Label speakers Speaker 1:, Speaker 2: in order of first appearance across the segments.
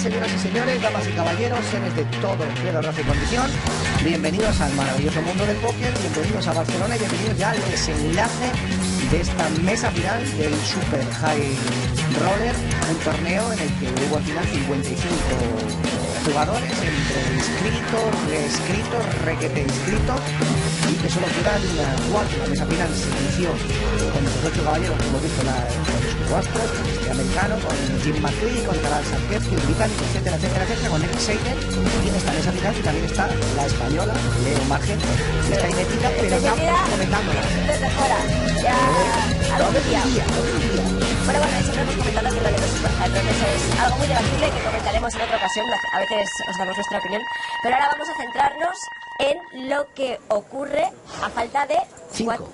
Speaker 1: señoras y señores, damas y caballeros, seres de todo género, raza y condición, bienvenidos al maravilloso mundo del póker, bienvenidos a Barcelona y bienvenidos ya al desenlace de esta mesa final del Super High Roller, un torneo en el que hubo al final 55 jugadores, entre inscritos, reescritos, requete inscritos, y que solo quedan 4. La mesa final se inició con los 8 caballeros que hemos visto con los subastros, con este americano, con Jim McCready, con Carl Sarkevsky, el británico, etcétera, etcétera, etcétera, con Nick Sager, y en esta mesa final que también está la española, Leo Margen, que está ahí metida, pero estamos comentándola.
Speaker 2: Desde fuera, ya algo que día. Bueno, siempre hemos comentado que lo de los superjatrones es algo muy debatible que comentaremos en otra ocasión, a veces os damos nuestra opinión, pero ahora vamos a centrarnos en lo que ocurre a falta de 5.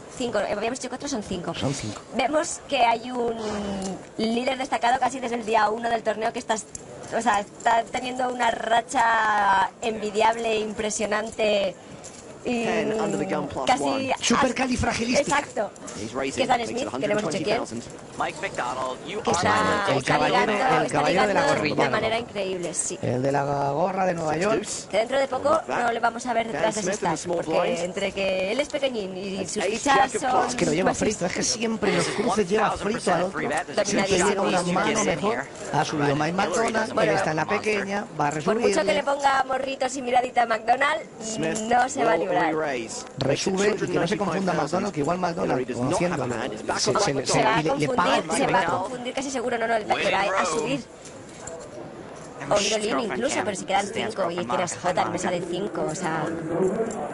Speaker 2: Habíamos dicho 4, son 5.
Speaker 1: Son 5.
Speaker 2: Vemos que hay un líder destacado casi desde el día 1 del torneo que está teniendo una racha envidiable, impresionante. Y casi
Speaker 1: supercalifragilística.
Speaker 2: Exacto. Que es Dan Smith, que le hemos dicho quién. Que
Speaker 1: el caballero de la gorrilla.
Speaker 2: De manera increíble, sí.
Speaker 1: El de la gorra de Nueva York.
Speaker 2: Que dentro de poco no le vamos a ver detrás de ese stack, porque entre que él es pequeñín y sus fichas son...
Speaker 1: Es que lo lleva frito, es que siempre los cruces lleva frito al otro. Siempre lleva una mano mejor. Ha subido Mike McDonald, él está en la pequeña, va a resubir.
Speaker 2: Por mucho que le ponga morritos y miradita a McDonald, no se va a librar.
Speaker 1: Resube y que no se confunda McDonald, que igual McDonald, conociéndolo, le paga.
Speaker 2: Se va a confundir casi seguro, no, le va a subir. O Mirolín incluso, pero si quedan 5 y quieres J en mesa de 5, o sea...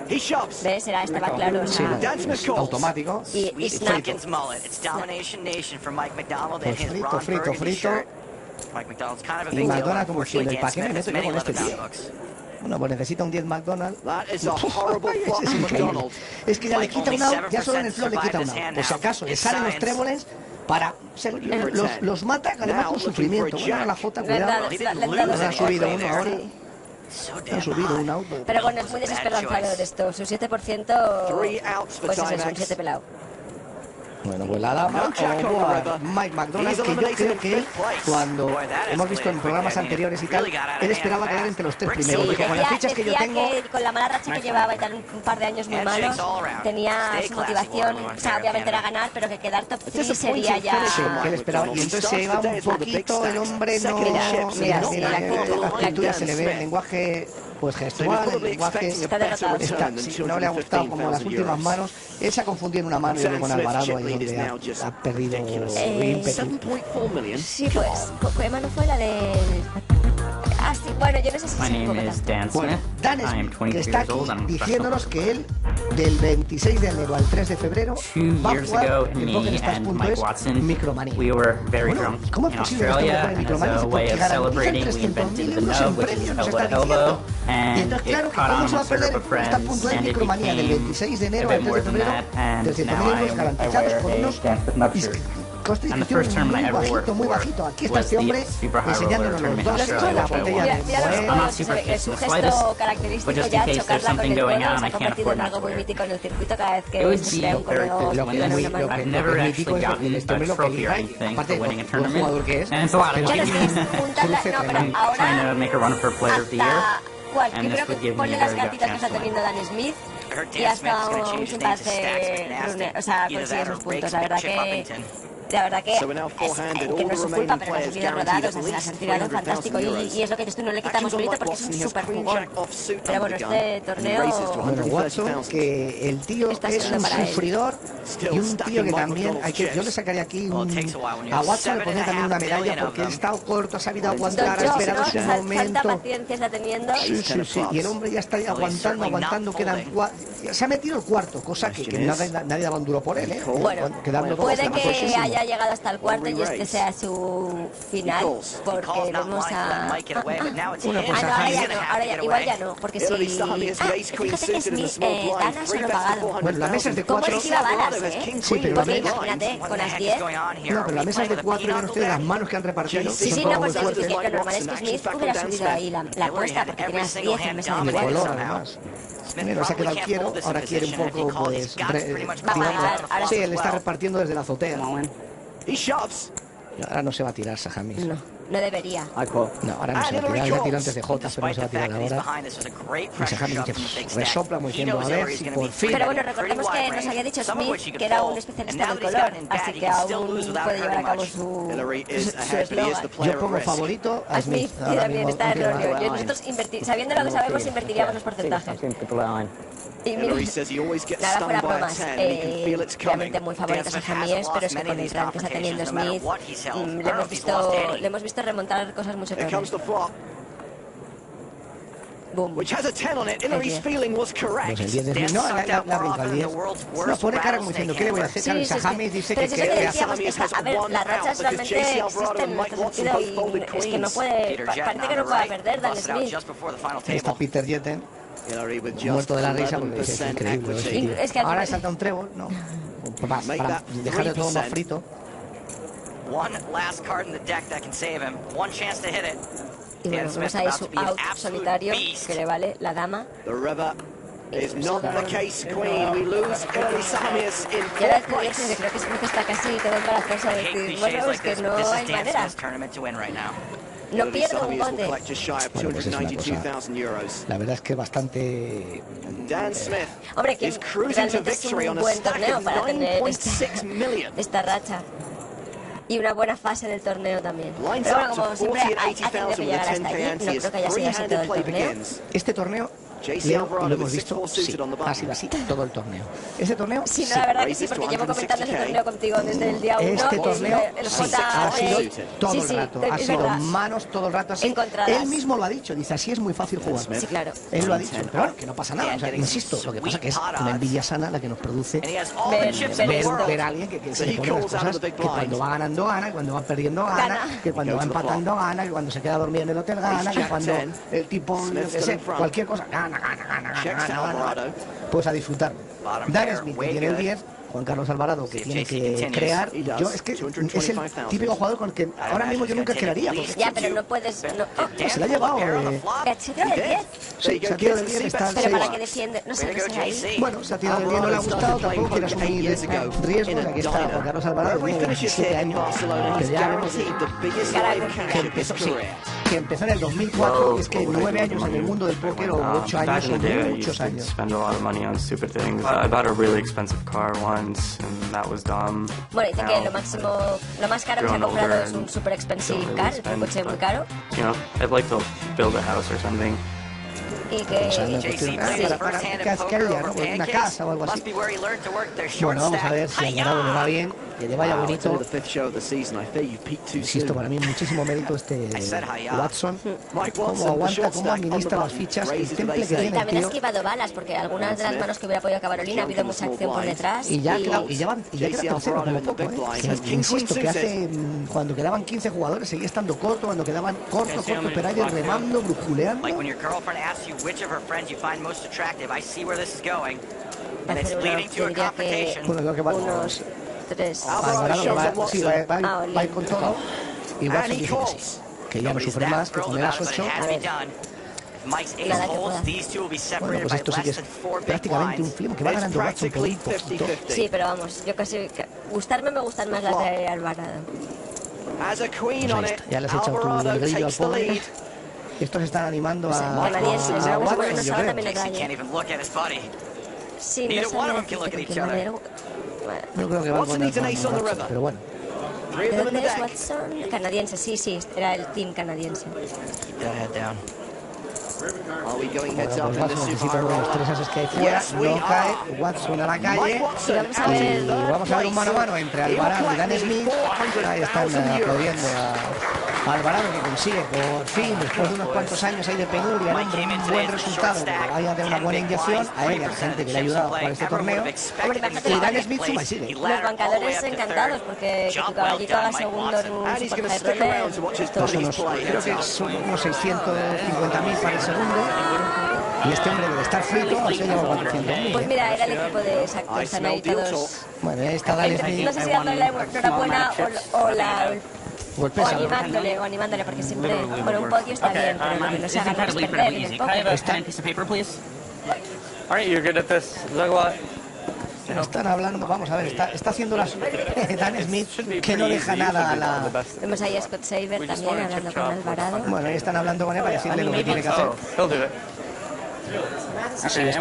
Speaker 2: ¿Ves? Estaba claro, o sea...
Speaker 1: Sí, automático.
Speaker 2: Y snap.
Speaker 1: Pues frito. Y McDonald como siempre, ¿para qué me meto yo con este tío? Bueno, pues necesita un 10 McDonald. Es increíble. Es que ya le quita un out, ya solo en el flor le quita un out. Por si acaso, le salen los tréboles para... Los mata además con sufrimiento. Bueno, a la J, cuidado. Ha subido uno ahora. Ha subido un out.
Speaker 2: Pero bueno, es muy desesperanzador esto. Su 7%, pues eso es un 7 pelado.
Speaker 1: Bueno, pues la dama o a Mike McDonald, que yo creo que él, cuando hemos visto en programas anteriores y tal, él esperaba quedar entre los 3 primeros, porque con las fichas que yo tengo...
Speaker 2: Que con la mala racha que llevaba y tal, un par de años muy malos, tenía su motivación, o sea, obviamente era ganar, pero que quedar top 3 sería ya...
Speaker 1: Sí, que él esperaba, y entonces se iba un poquito, el hombre no... Mira, la actitud ya se le ve, el lenguaje... Pues gestual, el lenguaje no le ha gustado como las últimas manos. Él se ha confundido en una mano y luego en Alvarado, ahí donde ha perdido ímpetu.
Speaker 2: Sí, pues, ¿qué mano fue la de...? Ah, sí, bueno, yo no sé si es un poco
Speaker 1: bueno, Dan Smith, que está aquí diciéndonos que él, del 26 de enero al 3 de febrero, va a jugar en PokerStars.es Micromanía. Bueno, ¿cómo es posible esto que pone Micromanía? Porque garantizan 300.000 euros en premios, nos está diciendo. Y entonces, claro, que cómo se va a perder en PokerStars.es Micromanía del 26 de enero al 3 de febrero, 300.000 euros garantizados por unos... coste de inscripción muy bajito. Aquí está este hombre enseñándonos los dos la botella de
Speaker 2: es un gesto característico ya chocarla con el codo, se ha convertido en algo muy mítico en el circuito cada vez que se crea un codo.
Speaker 1: Lo que es mítico es en este hombre lo que elija, aparte de buen jugador que es, pero
Speaker 2: ahora yo creo que ponle las cartitas que está teniendo Dan Smith y hasta un chimpanzé, o sea, consigue sus puntos. La verdad que no es su culpa, pero no ha subido rodados, se las han tirado fantástico y es lo que dices tú, no le quitamos mérito porque es un súper jugón. Pero bueno, este torneo...
Speaker 1: Bueno, Watson, que el tío es un sufridor y un tío que también hay que... Yo le sacaría aquí a Watson, le pondría también una medalla porque ha estado corto, ha sabido aguantar, ha esperado su momento.
Speaker 2: Tanta paciencia está teniendo.
Speaker 1: Sí, y el hombre ya está aguantando, quedan 4... Se ha metido el cuarto, cosa que nadie daba un duro por él, ¿eh?
Speaker 2: Bueno, puede que haya llegado hasta el cuarto y este sea su final, porque vamos a... ahora ya, igual ya no, porque si... fíjate que Smith, Dana solo pagado.
Speaker 1: Bueno, la mesa es de 4.
Speaker 2: ¿Cómo esquiva balas,
Speaker 1: Sí, pero
Speaker 2: porque imagínate, con las 10...
Speaker 1: No, pero la mesa es de 4 y no ustedes las manos que han repartido.
Speaker 2: Sí, no, pues lo normal es que Smith hubiera subido ahí la apuesta, porque tenía las 10 en mesa de 4.
Speaker 1: color, además. Mira, se ha quedado quiero, ahora quiere un poco, pues... Sí, él está repartiendo desde la azotea. Y ahora no se va a tirar Sajamis.
Speaker 2: No. No debería.
Speaker 1: No, ahora no se va a tirar. Ya tiró antes de Jota, pero no se va a tirar ahora. Y se dice, resopla como diciendo, a ver si por fin.
Speaker 2: Pero bueno, recordemos que nos había dicho Smith que era un especialista del color, así que aún puede llevar a cabo su eslogan.
Speaker 1: Yo pongo favorito a Smith.
Speaker 2: Y también está erróneo. Nosotros, sabiendo lo que sabemos, invertiríamos los porcentajes. Y mira, nada fuera bromas, realmente muy favoritos a Jamies, pero es que con el run que está teniendo Smith, le hemos visto remontar cosas muy enormes. Boom.
Speaker 1: Pues el 10 de Smith, no, la brinca el 10. No, pone cara como diciendo, ¿qué le voy a hacer?
Speaker 2: Sí,
Speaker 1: James dice que...
Speaker 2: Pero que decíamos, a ver, las rachas realmente existen en nuestro sentido y es que no puede, parece que no pueda perder Dan Smith.
Speaker 1: Está Peter Jetten, muerto de la risa porque es increíble.
Speaker 2: Es que
Speaker 1: ahora salta un trébol, ¿no? Para dejarle todo más frito.
Speaker 2: Y bueno, vemos ahí su out solitario, que le vale la dama. Y ahora creo que Smith está casi todo para hacerse a decir, bueno, es que no hay manera. No pierde un bote.
Speaker 1: Bueno, pues es una cosa, la verdad es que bastante...
Speaker 2: Hombre, que realmente es un buen torneo para tener esta racha. Y una buena fase del torneo también. Pero bueno, como siempre, ha tenido que llegar hasta aquí. No creo que haya sido así todo el torneo.
Speaker 1: Este torneo, Leo, y lo hemos visto, sí, ha sido así todo el torneo. Este torneo,
Speaker 2: sí, no, la verdad que sí, porque llevo comentando ese torneo contigo desde el día 1.
Speaker 1: Este torneo ha sido todo el rato, ha sido manos todo el rato así. Él mismo lo ha dicho, dice, así es muy fácil jugar.
Speaker 2: Sí, claro.
Speaker 1: Él lo ha dicho, pero bueno, que no pasa nada. O sea, insisto, lo que pasa que es una envidia sana la que nos produce ver a alguien que se le pone las cosas, que cuando va ganando gana, que cuando va perdiendo gana, que cuando va empatando gana, que cuando se queda dormido en el hotel gana, que cuando el tipo, yo qué sé, cualquier cosa, gana. Pues a disfrutar. Dan Smith, que tiene el 10, Juan Carlos Alvarado, que tiene que crear. Yo es que es el típico jugador con el que ahora mismo yo nunca crearía.
Speaker 2: Ya, pero no puedes...
Speaker 1: Se la ha llevado.
Speaker 2: ¿Se tira del 10?
Speaker 1: Sí, se ha tirado del 10.
Speaker 2: Pero para que defiende... No sé qué será ahí.
Speaker 1: Bueno, se ha tirado del 10, no le ha gustado. Tampoco quiere asumir riesgos. Aquí está Juan Carlos Alvarado, que tiene 17 años. Que ya vemos que empezó en el 2004, es que 9 años en el mundo del póker o 8 años son muchos años.
Speaker 2: Bueno, dice que lo más caro que se ha comprado es un super expensive car, un coche muy caro. Y que
Speaker 1: una casa o algo así. Bueno, vamos a ver si a Alvarado le va bien, que le vaya bonito. Insisto, para mí muchísimo mérito Watson. Cómo aguanta, cómo administra las fichas, el temple que tiene.
Speaker 2: También ha esquivado balas, porque algunas de las manos que hubiera podido acabar Carolina ha habido mucha acción por detrás.
Speaker 1: Y ya queda tercero como poco, insisto, que hace cuando quedaban 15 jugadores seguía estando corto, cuando quedaban corto, pero ahí remando, brusculeando.
Speaker 3: Which of her friends you find most attractive? I see where this is going, and it's leading to a confrontation.
Speaker 2: Unos 3.
Speaker 1: Alvarado va a ir con todo. Y Watson dice que sí, que ya no sufre más, que con el as 8. Bueno, pues esto sí que es prácticamente un flip, que va ganando Watson por un poquito.
Speaker 2: Sí, pero vamos, yo casi... me gustan más las de Alvarado.
Speaker 1: Pues ahí está, ya le has echado tu grillo al pobre. Estos están animando a Watson, yo creo.
Speaker 2: Sí, no sabe de qué manera.
Speaker 1: Yo creo que va a poner Watson, pero bueno.
Speaker 2: ¿De dónde es Watson? Canadiense, sí, era el team canadiense.
Speaker 1: Bueno, pues Watson necesita uno de los 3 ases que hay fuera, no cae, Watson a la calle y vamos a ver un mano a mano entre Alvarado y Dan Smith. Ahí están aplaudiendo a Alvarado, que consigue por fin, después de unos cuantos años ahí de penuria, un buen resultado, que vaya a tener una buena inyección a él y a la gente que le ha ayudado para este torneo. Y Dan Smith suma y sigue.
Speaker 2: Los bancadores encantados porque que tu caballito haga segundo en un super high roller.
Speaker 1: Creo que son unos 650.000 para el segundo. Y este hombre debe estar frito, se lleva 400.000.
Speaker 2: Pues mira, era el equipo de exacto, están ahí todos.
Speaker 1: Bueno, ahí está Dan Smith.
Speaker 2: No sé si dándole la enhorabuena o animándole, porque siempre, bueno, un podio está bien, pero lo que no se haga es perder en el poker.
Speaker 1: Están hablando, vamos a ver, está haciendo las Dan Smith, que no deja nada a la...
Speaker 2: Vemos ahí a Scott Saber también hablando con Alvarado.
Speaker 1: Bueno, ahí están hablando con él para decirle lo que tiene que hacer. Sí, ya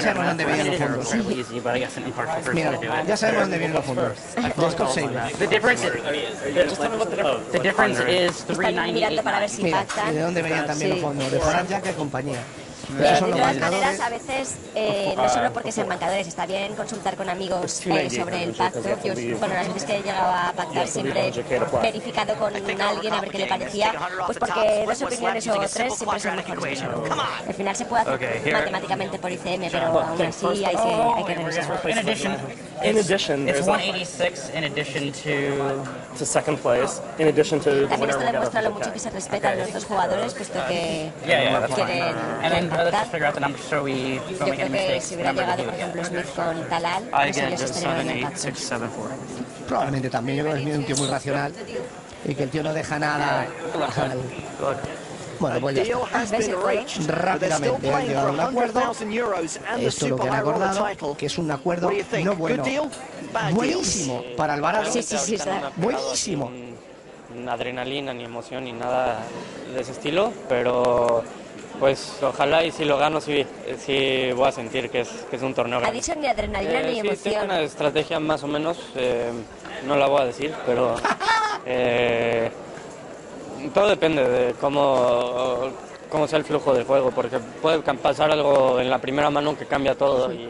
Speaker 1: sabemos dónde vienen los fondos. Mira, ya sabemos dónde vienen los fondos. De Scott Saber.
Speaker 2: Están mirando para ver si
Speaker 1: Mira,
Speaker 2: pactan.
Speaker 1: ¿y de dónde venían también los fondos? De Farhan Jack y compañía.
Speaker 2: De todas maneras, a veces, no solo porque sean bancadores, está bien consultar con amigos sobre el pacto. Yo, bueno, las veces que he llegado a pactar siempre he verificado con alguien a ver qué le parecía, pues porque dos opiniones o tres siempre son mejores. Al final se puede hacer matemáticamente por ICM, pero aún así hay que revisar.
Speaker 4: In addition, it's 186 in addition to second place, in addition to
Speaker 2: También esto demuestra lo mucho que se respetan los dos jugadores, puesto que quieren pactar. Yo creo que si hubiera llegado, por ejemplo, Smith con Talal, pues ellos estarían en el pacto.
Speaker 1: Probablemente también, yo creo que Smith es un tío muy racional y que el tío no deja nada al... Bueno, pues ya está. Rápidamente han llegado a un acuerdo. Esto es lo que han acordado, que es un acuerdo no bueno, buenísimo para Alvarado.
Speaker 2: Sí, está
Speaker 1: buenísimo.
Speaker 5: Ni adrenalina, ni emoción, ni nada de ese estilo, pero pues ojalá y si lo gano sí voy a sentir que es un torneo
Speaker 2: Ha
Speaker 5: grande.
Speaker 2: dicho ni adrenalina ni
Speaker 5: Sí, tengo
Speaker 2: emoción.
Speaker 5: una estrategia más o menos, no la voy a decir, pero todo depende de cómo sea el flujo del juego, porque puede pasar algo en la primera mano que cambia todo y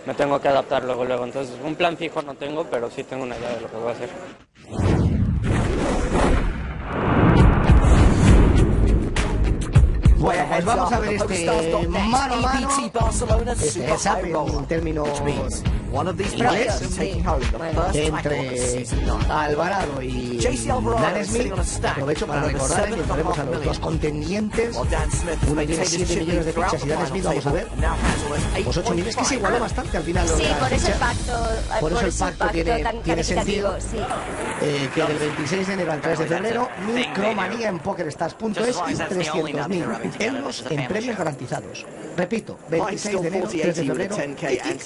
Speaker 5: me tengo que adaptar luego. Entonces, un plan fijo no tengo, pero sí tengo una idea de lo que voy a hacer.
Speaker 1: Bueno, pues vamos a ver este mano a mano, este heads-up en términos inglés, entre Alvarado y Dan Smith. Aprovecho para recordarles que tenemos a los dos contendientes. Uno tiene 7 millones de fichas y Dan Smith, vamos a ver, pues 8 millones, que se igualó bastante al final.
Speaker 2: Sí, por eso el
Speaker 1: fichas.
Speaker 2: pacto,
Speaker 1: Por eso el pacto tiene sentido.
Speaker 2: Sí.
Speaker 1: Que del 26 de enero al 3 de febrero, Micromanía en PokerStars.es y 300.000 euros en premios garantizados. Repito, 26 de enero, 3 de febrero,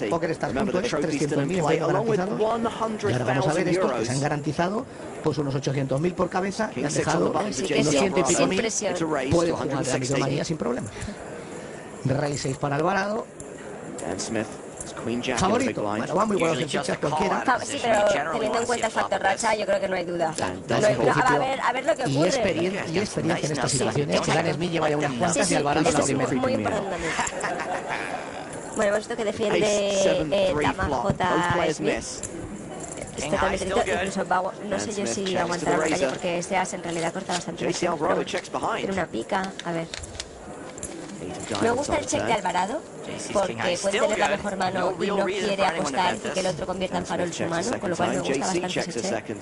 Speaker 1: PokerStars.es, 300.000 en premios garantizados. Y ahora vamos a ver estos que se han garantizado pues unos 800.000 por cabeza y han dejado unos 100 y pico mil. Pueden jugar a Micromanía sin problema. Rey 6 para Alvarado. Favorito, bueno, va muy buenos en fichas cualquiera.
Speaker 2: Sí, pero teniendo en cuenta el factor racha, yo creo que no hay duda. A ver lo que ocurre.
Speaker 1: Y experiencia en estas situaciones. Que Dan Smith lleva ya unas cuantas y Alvarado la primera.
Speaker 2: Es muy importante también. Bueno, hemos visto que defiende Tama J. Smith. Este totalmente incluso no sé yo si aguantará la calle porque este as en realidad corta bastante. Tiene una pica, a ver. Me gusta el check de Alvarado porque puede tener la mejor mano y no quiere apostar y que el otro convierta en farol su mano, con lo cual me gusta bastante ese check.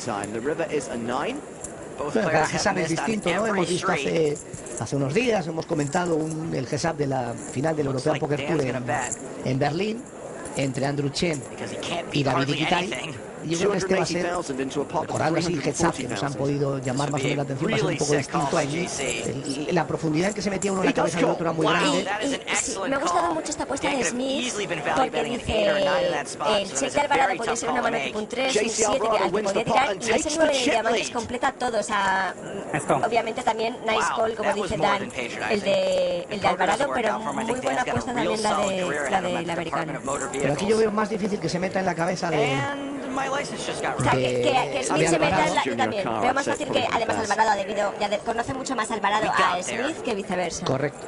Speaker 1: Cada GESAP es distinto, ¿no? Hemos visto hace unos días, hemos comentado el GESAP de la final del European Poker Tour en Berlín, entre Andrew Chen y David Iquitay. Y yo creo que este va a ser, mejorando así el heads-up que nos han podido llamar más o menos la atención, va a ser un poco distinto allí. La profundidad en que se metía uno en la cabeza del otro era muy grande.
Speaker 2: Sí, me ha gustado mucho esta apuesta de Smith porque dice el check de Alvarado podría ser una mano tipo un 3, un 7 al que podía tirar y ese 9 de diamantes completa todo. O sea, obviamente también nice call, como dice Dan, el de Alvarado, pero muy buena apuesta también la del americano.
Speaker 1: Pero aquí yo veo más difícil que se meta en la cabeza de...
Speaker 2: O sea, que Smith se meta en la... Yo también. Veo más fácil que, además, Alvarado conoce mucho más Alvarado a Smith que viceversa.
Speaker 1: Correcto.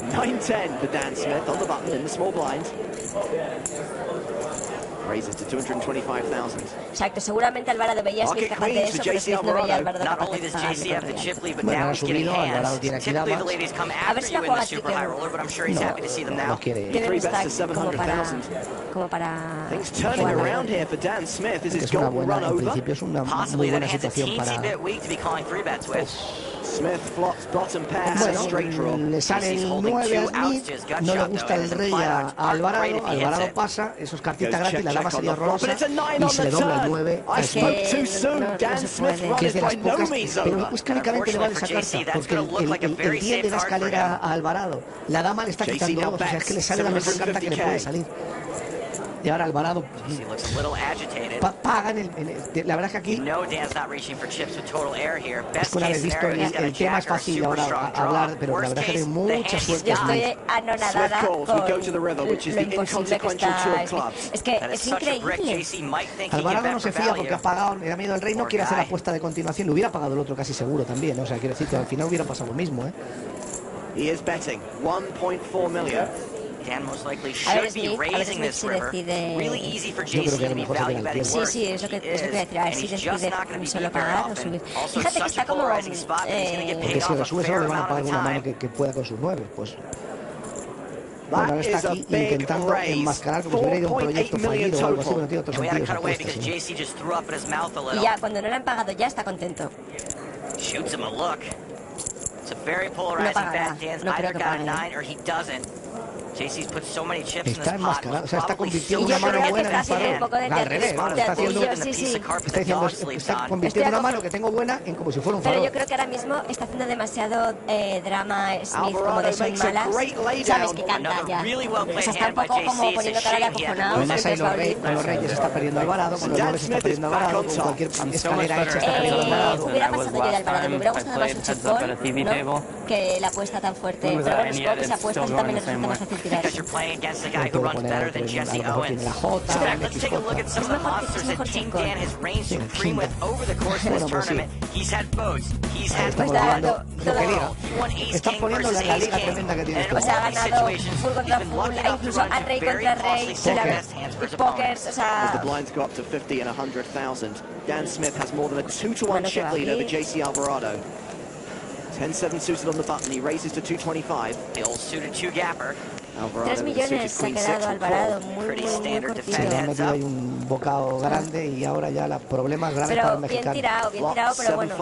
Speaker 2: Exacto, seguramente Alvarado veía a Smith capaz de eso, pero Smith no veía a Alvarado capaz de pagarle.
Speaker 1: Bueno, ha subido, Alvarado tiene aquí damas.
Speaker 2: A ver si la juega Chicken.
Speaker 1: No quiere...
Speaker 2: Tiene un stack como para jugar.
Speaker 1: Es una buena, en principio es una muy buena situación para... Bueno, le sale el 9 a Smith, no le gusta el rey a Alvarado, Alvarado pasa, eso es cartita gratis, la dama sería horrorosa y se le dobla el 9 a Smith, que es de las pocas, pero únicamente le vale esa carta, porque el 10 de la escalera a Alvarado, la dama le está quitando 2, o sea, es que le sale la mejor carta que le puede salir. Y ahora Alvarado pagan la verdad es que aquí es que una vez visto el tema es fácil ahora hablar, pero la verdad es que hay mucha suerte.
Speaker 2: Yo estoy anonadada con lo imposible que está. Es que es increíble.
Speaker 1: Alvarado no se fía porque ha pagado, le da miedo al rey, no quiere hacer la apuesta de continuación. Le hubiera pagado el otro casi seguro también, o sea, quiero decir que al final hubiera pasado lo mismo, ¿eh?
Speaker 6: He is betting 1.4 million.
Speaker 3: Dan most likely should be raising this river. Really easy for JC to be valued betting.
Speaker 2: Sí, es lo que decía. A ver si decide solo pagar o subir. Fíjate que está como...
Speaker 1: porque si lo sube solo le van a pagar una mano que pueda con sus 9, pues... Bueno, ahora está aquí intentando enmascarar como si hubiera ido un proyecto fallido o algo así, no tiene otro sentido.
Speaker 2: Y ya, cuando no le han pagado ya está contento.
Speaker 3: Shoots him a look. It's a very polarizing bet. Dan's either got a 9 or he doesn't. JC's put so many chips in this pot.
Speaker 1: O sea, está convirtiendo una mano buena en un palo. Al revés, ¿no? Está convirtiendo una mano que tengo buena en como si fuera un farol.
Speaker 2: Pero yo creo que ahora mismo está haciendo demasiado drama Smith, como de son malas. Sabes que canta ya. O sea, está un poco como poniendo cara de acojonado.
Speaker 1: Además ahí los reyes está perdiendo Alvarado, con los nobles está perdiendo Alvarado, con cualquier escalera hecha está perdiendo Alvarado.
Speaker 2: Hubiera pasado yo de Alvarado, me hubiera gustado más un chip ¿no? Que la apuesta tan fuerte. Pero bueno, supongo que si apuestas también les resulta más fácil.
Speaker 3: Because you're playing against a guy who runs better than Jesse Owens. In fact, let's take a look at some of the monsters that Team Dan has reigned supreme with over the course of this tournament. He's had boats, he's had
Speaker 1: Están poniendo la liga tremenda que tiene.
Speaker 2: O sea, ha ganado full contra full, incluso a rey contra rey, pokers, o sea...
Speaker 6: As the blinds go up to 50 and 100,000, Dan Smith has more than a 2-to-1 chip lead over JC Alvarado. 10-7 suited on the button, he raises to 225.
Speaker 3: The old suited 2-gapper.
Speaker 2: 3 millones se ha quedado Alvarado, muy cortito.
Speaker 1: Se ha metido ahí un bocado grande y ahora ya los problemas graves para el mexicano.
Speaker 2: Bien tirado, pero bueno.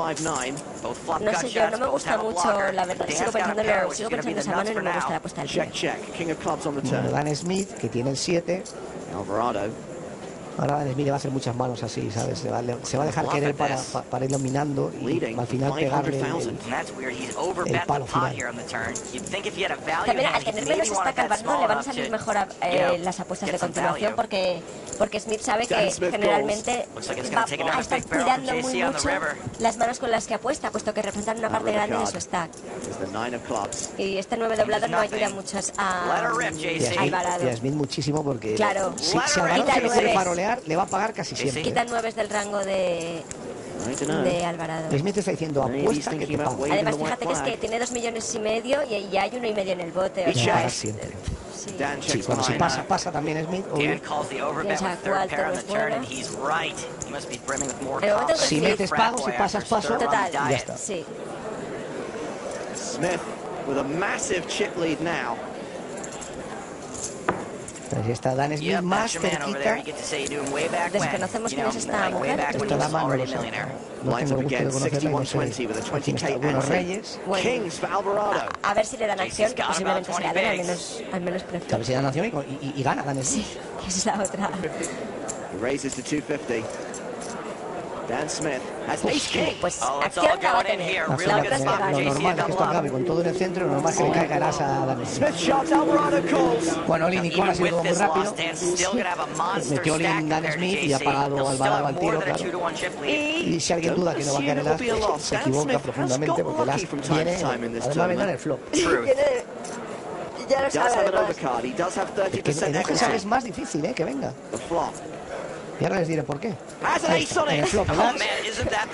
Speaker 2: No sé yo, no me gusta mucho, la verdad. Sigo pensando esa mano y no me gusta la apuesta del pie.
Speaker 1: Bueno, Dan Smith, que tiene el 7. Ahora Dan Smith le va a hacer muchas manos así, ¿sabes? Se va a dejar querer para ir dominando y al final pegarle el palo final.
Speaker 2: También al tener menos stack Alvarado le van a salir mejor las apuestas de continuación porque Smith sabe que generalmente va a estar cuidando muy mucho las manos con las que apuesta, puesto que representan una parte grande de su stack. Y este 9 doblado no ayuda mucho a Alvarado.
Speaker 1: Y a Smith muchísimo porque
Speaker 2: claro,
Speaker 1: si Alvarado se quiere parolear, le va a pagar casi siempre.
Speaker 2: Quitan 9 del rango de Alvarado.
Speaker 1: Smith está diciendo apuesta que te pago.
Speaker 2: Además, fíjate que es que tiene 2,5 millones y ya hay 1,5 en el bote. O sea,
Speaker 1: siempre. Sí, cuando si pasa también Smith. Si metes pago, si pasas paso,
Speaker 2: total,
Speaker 1: ya está.
Speaker 2: Sí.
Speaker 6: Smith with a massive chip lead now.
Speaker 1: Ahí está Dan Smith más cerquita.
Speaker 2: Desconocemos quién es esta mujer.
Speaker 1: Esta dama no lo sé. No tengo el gusto de conocerla y no sé quién está. Buenos Reyes.
Speaker 2: Bueno, a ver si le dan acción, que posiblemente se la den, al menos prefiero.
Speaker 1: A ver si le dan acción y gana Dan Smith.
Speaker 2: Sí, esa es la otra.
Speaker 6: Raises to 250. Dan Smith has ace king.
Speaker 2: Pues acción la va a tener.
Speaker 1: Lo normal es que esto acabe con todo en el centro, lo normal es que le caiga grasa a Dan Smith. Bueno, Olin y Con ha sido todo muy rápido. Metió Olin Dan Smith y ha pagado Alvarado al tiro, claro. Y si alguien duda que no va a caer el as, se equivoca profundamente porque el as viene, además venga en el flop.
Speaker 2: Ya lo sabe.
Speaker 1: Es que en esa es más difícil, que venga. Y ahora les diré por qué. En el flop, ¿verdad?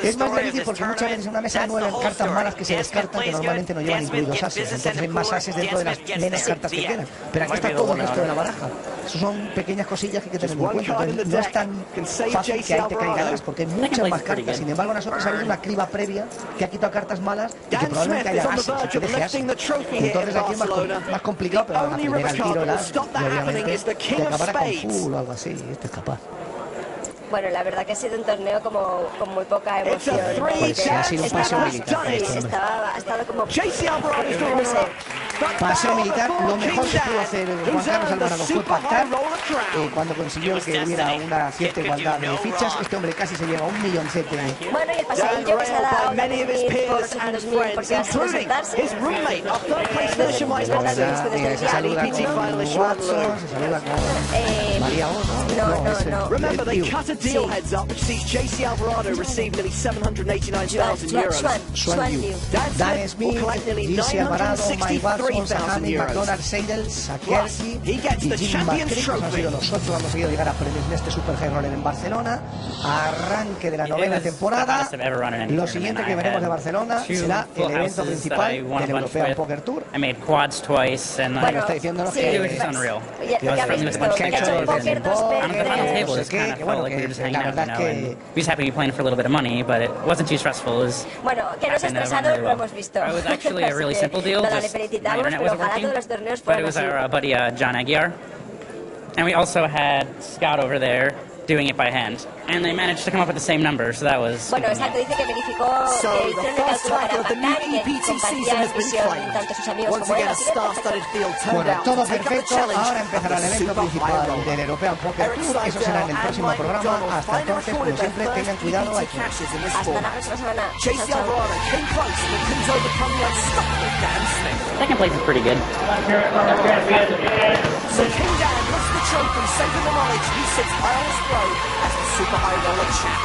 Speaker 1: Es más difícil porque muchas veces en una mesa de 9 cartas malas que se descartan que normalmente no llevan incluidos ases. Entonces hay más ases dentro de las menos cartas que quedan. Pero aquí está todo el resto de la baraja. Eso son pequeñas cosillas que hay que tener en cuenta. Entonces no es tan fácil que ahí te caigan as porque hay muchas más cartas. Sin embargo, nosotros ha habido una criba previa que ha quitado cartas malas y que probablemente haya ases y que deje ases. Entonces aquí es más complicado, pero a la primera al tiro el as y obviamente que acabará con full o algo así. Este es capaz.
Speaker 2: Bueno, la verdad que ha sido un torneo como con muy poca emoción.
Speaker 1: Pues ha sido un paseo militar.
Speaker 2: Ha estado como... No sé.
Speaker 1: Paseo militar, lo mejor que pudo hacer Juan Carlos Alvarado fue pactar cuando consiguió que hubiera una cierta igualdad de fichas. Este hombre casi se lleva 1 milloncete.
Speaker 2: Bueno, y el paseillo que se ha dado por 200.000 porque ha sido sentarse.
Speaker 1: Se saluda con Watson, se saluda con llamaría
Speaker 2: No.
Speaker 6: Remember, they cut a deal heads up, which sees JC Alvarado receive nearly 789,000 euros.
Speaker 1: Xuan Yu. Dan Smith, JC Alvarado, Mike Watson, Sahami, McDonald, Seidel, Sakierski y Jim McCrick han sido los 8 que han conseguido llegar a premios en este Super High Roller en Barcelona. Arranque de la novena temporada. Lo siguiente que veremos de Barcelona será el evento principal del European Poker Tour.
Speaker 7: I made quads twice, and
Speaker 1: Bueno, está diciéndonos
Speaker 7: it was just unreal.
Speaker 2: Ya habéis visto, que ha hecho póker dos
Speaker 7: On the final
Speaker 2: veces.
Speaker 7: table, it just kind of felt like we were just hanging out, you know, and we just happened to be playing for a little bit of money, but it wasn't too stressful. It was
Speaker 2: Bueno, que no se ha
Speaker 7: happened to run
Speaker 2: estresado,
Speaker 7: really
Speaker 2: lo
Speaker 7: well.
Speaker 2: hemos visto.
Speaker 7: It was actually a really simple deal.
Speaker 2: Nada, le
Speaker 7: Just my
Speaker 2: felicitamos,
Speaker 7: internet
Speaker 2: pero
Speaker 7: wasn't
Speaker 2: ojalá
Speaker 7: working,
Speaker 2: todos los torneos
Speaker 7: but it
Speaker 2: fueran
Speaker 7: was
Speaker 2: así.
Speaker 7: our buddy John Aguiar, and we also had Scout over there doing it by hand, and they managed to come up with the same number, so that was.
Speaker 2: Bueno, exacto, dice que verificó
Speaker 6: So
Speaker 2: que
Speaker 6: the
Speaker 2: hicieron el
Speaker 6: first
Speaker 2: cálculo para
Speaker 6: title of the new
Speaker 2: empatar y que
Speaker 6: EPT season
Speaker 2: compartían
Speaker 6: has been
Speaker 2: visión
Speaker 6: claimed.
Speaker 2: tanto sus amigos
Speaker 6: Once
Speaker 2: como él.
Speaker 6: again, a
Speaker 2: Así que
Speaker 6: star-studded field turned
Speaker 1: Bueno,
Speaker 6: out
Speaker 1: todo
Speaker 6: to take up the
Speaker 1: perfecto.
Speaker 6: challenge
Speaker 1: Ahora empezará el
Speaker 6: of the
Speaker 1: evento
Speaker 6: Super
Speaker 1: principal
Speaker 6: High Roller.
Speaker 1: del European Poker Tour. Eso será en el próximo programa. Hasta entonces, como siempre, tengan cuidado. Hay que...
Speaker 2: hasta la próxima semana.
Speaker 6: JC
Speaker 2: Chao, chao.
Speaker 6: Alvarado came close, but couldn't overcome the unstoppable Dan Smith.
Speaker 7: Second place is pretty good.
Speaker 6: So King Dan lifts the trophy, saving the knowledge he sits high on his throne as the Super High Roller champ.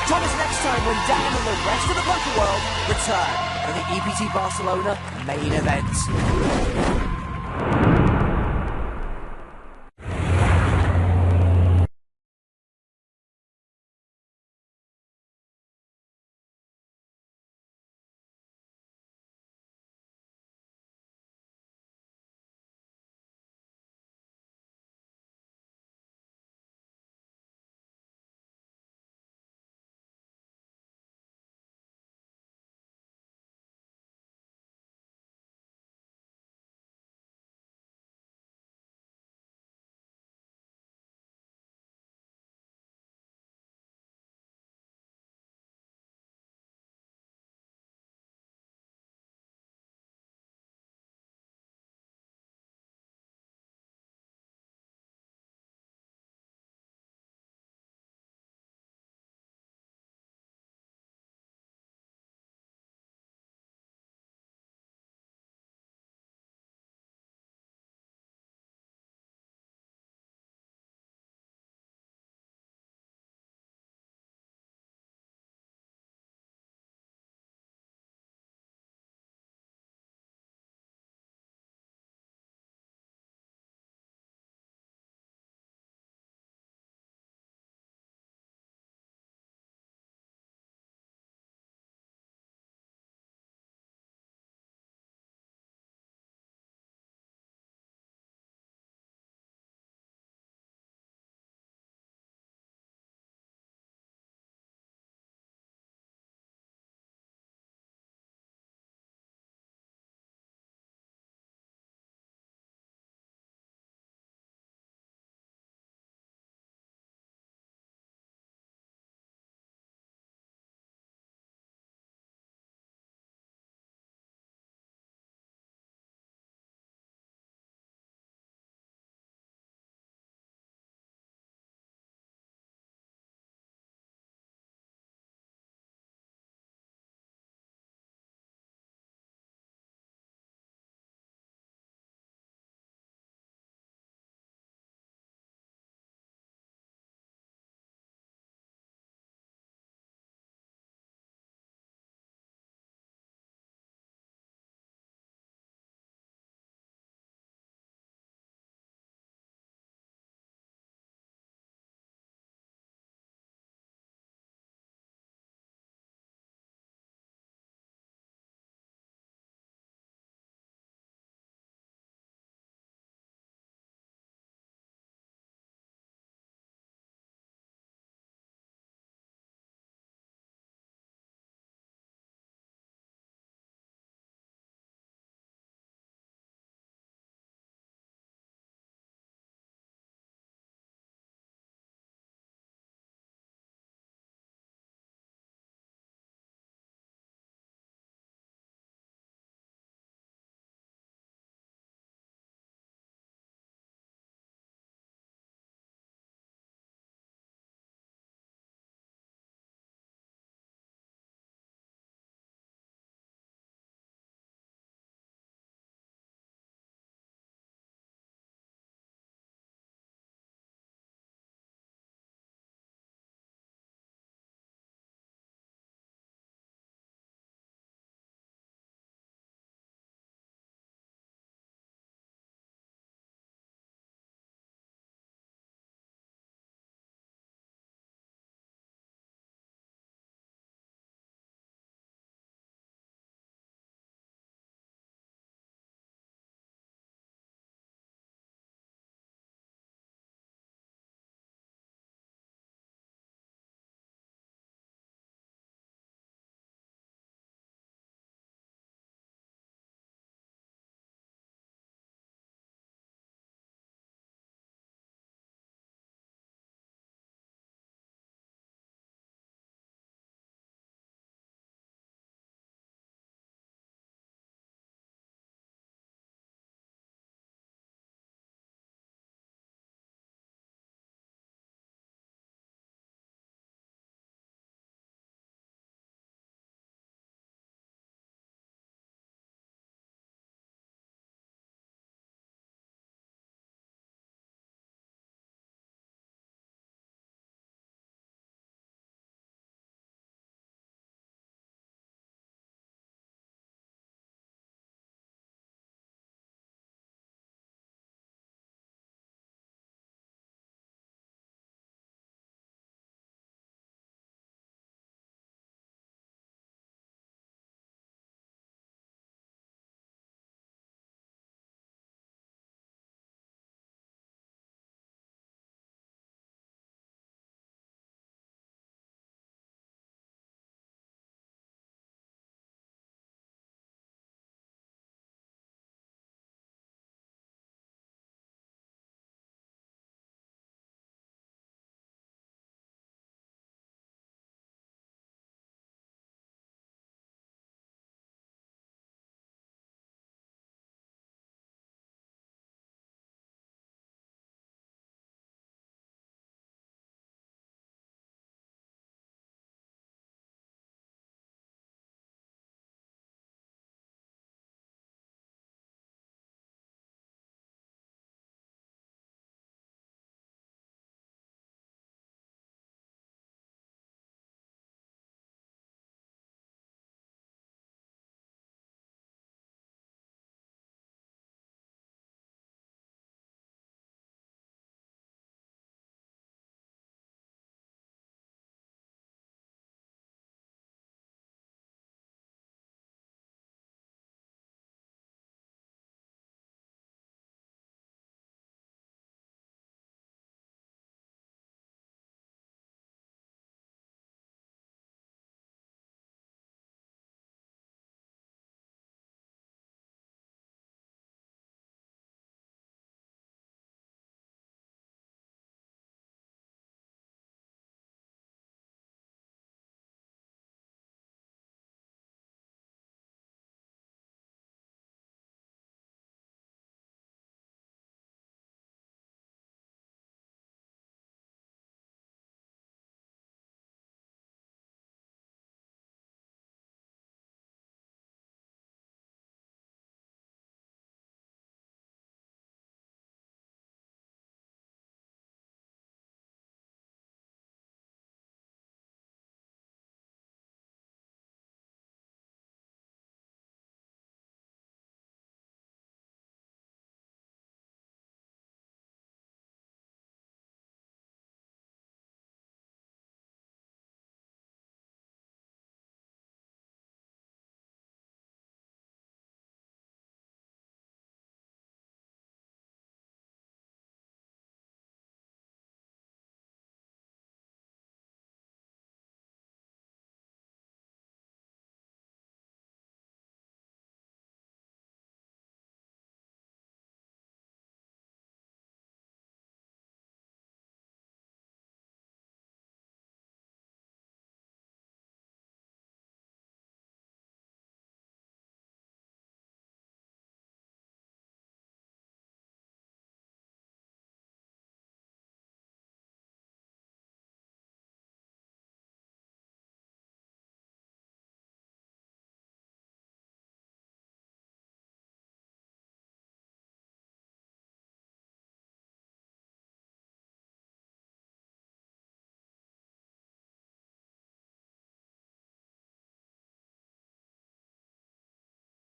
Speaker 6: Join us next time when Dan and the rest of the poker world return for the EPT Barcelona main event.